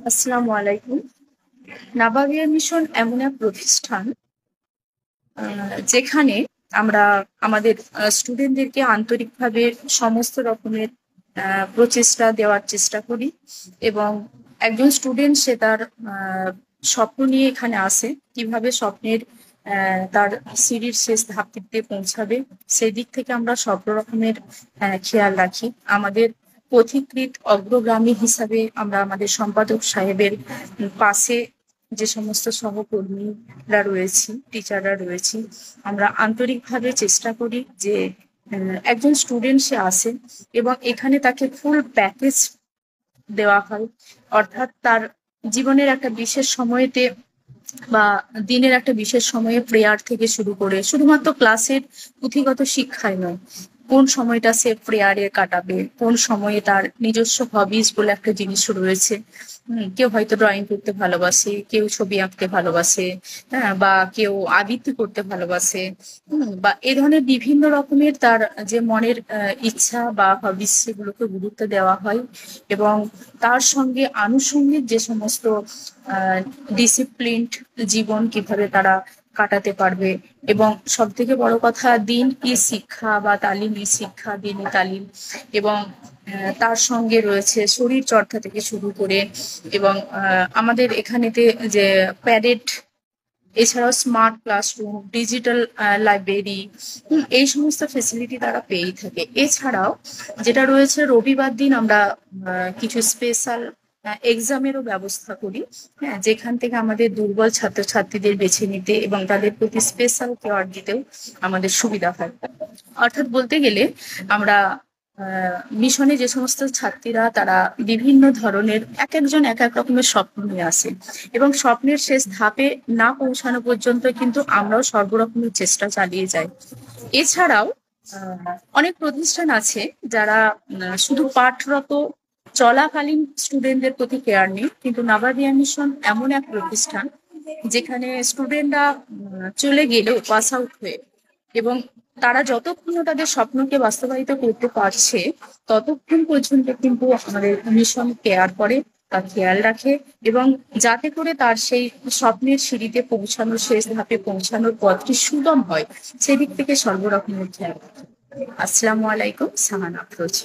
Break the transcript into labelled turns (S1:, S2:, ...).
S1: আসসালামু আলাইকুম। নাবাবিয়া মিশন এমন এক প্রতিষ্ঠান যেখানে আমরা আমাদের স্টুডেন্টদেরকে আন্তরিকভাবে সমস্ত রকমের প্রচেষ্টা দেওয়ার চেষ্টা করি এবং একজন স্টুডেন্ট সে তার স্বপ্ন নিয়ে এখানে আসে, কিভাবে স্বপ্নের তার সিঁড়ির শেষ ধাপটিতে পৌঁছাবে সেই দিক থেকে আমরা সব রকমের খেয়াল রাখি। আমাদের পথিকৃৎ অগ্রগামী হিসাবে আমরা আমাদের সম্পাদক সাহেবের পাশে যে সমস্ত সহকর্মীরা রয়েছি, টিচাররা রয়েছি, আমরা আন্তরিকভাবে চেষ্টা করি যে একজন স্টুডেন্ট সে আসে এবং এখানে তাকে ফুল প্যাকেজ দেওয়া হয়। অর্থাৎ তার জীবনের একটা বিশেষ সময়েতে বা দিনের একটা বিশেষ সময়ে প্রেয়ার থেকে শুরু করে শুধুমাত্র ক্লাসের পুঁথিগত শিক্ষায় নয়, কোন সময়টা সে প্রেয়ারে কাটাবে, কোন সময়ে তার নিজস্ব হবিস বলে একটা জিনিস রয়েছে। কেউ হয়তো ড্রয়িং করতে ভালোবাসে, কেউ ছবি আঁকতে ভালোবাসে, হ্যাঁ, বা কেউ আবৃত্তি করতে ভালোবাসে, বা এ ধরনের বিভিন্ন রকমের তার যে মনের ইচ্ছা বা হবিস সেগুলোকে গুরুত্ব দেওয়া হয় এবং তার সঙ্গে আনুষঙ্গিক যে সমস্ত ডিসিপ্লিনড জীবন কিভাবে তারা কাটাতে পারবে এবং সব থেকে বড় কথা দিন ই শিক্ষা বা তালিম ই শিক্ষা, দিনই তালিম এবং তার সঙ্গে রয়েছে শরীর চর্চা থেকে শুরু করে এবং আমাদের এখানেতে যে প্যারেড, এছাড়াও স্মার্ট ক্লাসরুম, ডিজিটাল লাইব্রেরি, এই সমস্ত ফেসিলিটি তারা পেয়েই থাকে। এছাড়াও যেটা রয়েছে, রবিবার দিন আমরা কিছু স্পেশাল এক্সামেরও ব্যবস্থা করি, হ্যাঁ, যেখান থেকে আমাদের দুর্বল ছাত্রছাত্রীদের বেছে নিতে এবং তাদের প্রতি স্পেশাল কেয়ার দিতেও আমাদের সুবিধা হয়। অর্থাৎ বলতে গেলে আমরা মিশনে যে সমস্ত ছাত্রীরা তারা বিভিন্ন ধরনের এক একজন এক এক রকমের স্বপ্ন নিয়ে আসে এবং স্বপ্নের শেষ ধাপে না পৌঁছানো পর্যন্ত কিন্তু আমরাও সর্বরকমের চেষ্টা চালিয়ে যাই। এছাড়াও অনেক প্রতিষ্ঠান আছে যারা শুধু পাঠরত চলাকালীন স্টুডেন্টদের প্রতি কেয়ার নেই, কিন্তু নাবাবিয়া মিশন এমন এক প্রতিষ্ঠান যেখানে স্টুডেন্টরা চলে গেলেও পাস আউট হয়ে এবং তারা যতক্ষণ না তাদের স্বপ্নকে বাস্তবায়িত করতে পারছে ততক্ষণ পর্যন্ত কিন্তু আমাদের মিশন কেয়ার করে, তার খেয়াল রাখে এবং যাতে করে তার সেই স্বপ্নের সিঁড়িতে পৌঁছানোর শেষ ধাপে পৌঁছানোর পথটি সুগম হয় সেদিক থেকে সর্বরকমের খেয়াল রাখে। আসসালামু আলাইকুম, সাহানা আফরোজ।